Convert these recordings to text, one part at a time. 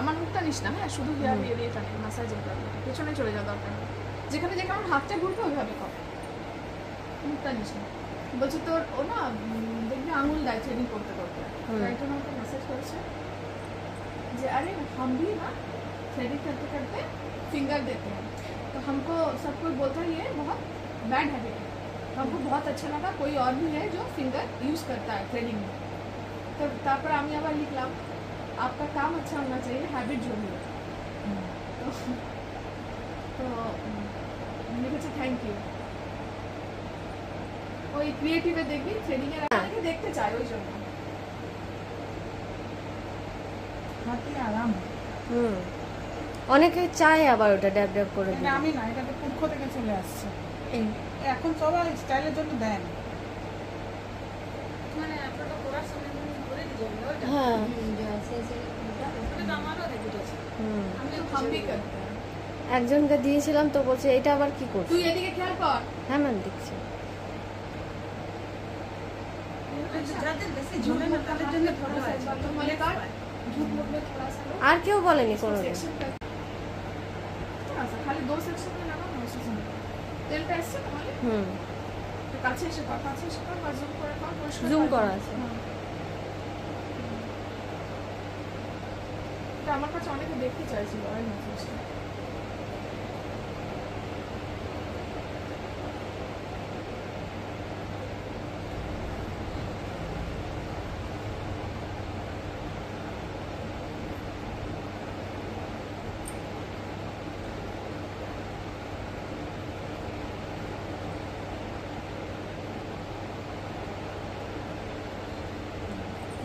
আমার মুখটা নিস না, হ্যাঁ শুধু হেয়ার এরিয়াটা নেই, ম্যাসাজের ব্যাপারে পেছনে চলে যাওয়া দরকার নেই, যেখানে যেখানে হাতটা ঘুরবে ওইভাবে কর, মুখটা নিস না। বলছে তোর ও না দেখবি আঙুল দেয় থ্রেডিং করতে করতে, একজন আমাকে মেসেজ করেছে যে अरे हम भी ना थ्रेडिंग करते करते फिंगर देते हैं, तो हमको सब कोई बोलता है ये बहुत बैड हैबिट है, हमको बहुत अच्छा लगा कोई और भी है जो फिंगर यूज करता है थ्रेडिंग में। तो तापर আমি আবার লিখলাম आपका काम अच्छा होना चाहिए, हैबिट जो भी है। तो লিখেছে থ্যাংক ইউ। ওই ক্রিয়েটিভে দেখবি থ্রেডিং এর আগে দেখতে চাই, ওই জন্য হাতে আরাম। অনেকে চায় আবার ওটা ড্যাব ড্যাব করে দিতে। আমি না, এটা তো পুরখো থেকে চলে আসছে, এখন সবাই স্টাইলের জন্য দেন, মানে আপনারা করার সময় করে দিবেন ওটা। হ্যাঁ এটা আমারও রেগুলেশন আমি তো হামবি করতে একজনকে দিয়েছিলাম তো বলছে এটা আবার কি করছিস? তুই এদিকে খেয়াল কর। হ্যাঁ ম্যাম দেখছি। যাদের বেশি ঝুলে না তাদের জন্য ভালো হয়, মানে কাট ঝুট মুটলে थोड़ा सा আর কেউ বলেনি কোনো দিন। थोड़ा सा खाली दो सेक्शन में लगाओ ना, उसी से তেলটা এসছে তাহলে তো কাছে এসে কর, কাছে এসে কর, বা জুম করে কর, পরিষ্কার জুম করা আছে। এটা আমার কাছে অনেকে দেখতে চাইছিল ওই মেসেজটা।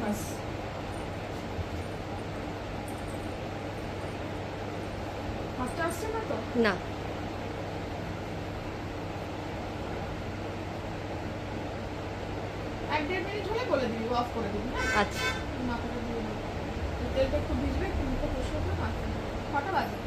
বাস হাতটা আসছে না তো? না এক দেড় মিনিট হলে বলে দিবি, অফ করে দিবি। হ্যাঁ আচ্ছা মাথাটা দিয়ে দিবি, তেলটা একটু ভিজবে, একটু মুখে বসে হবে, মাথা কটা বাজে?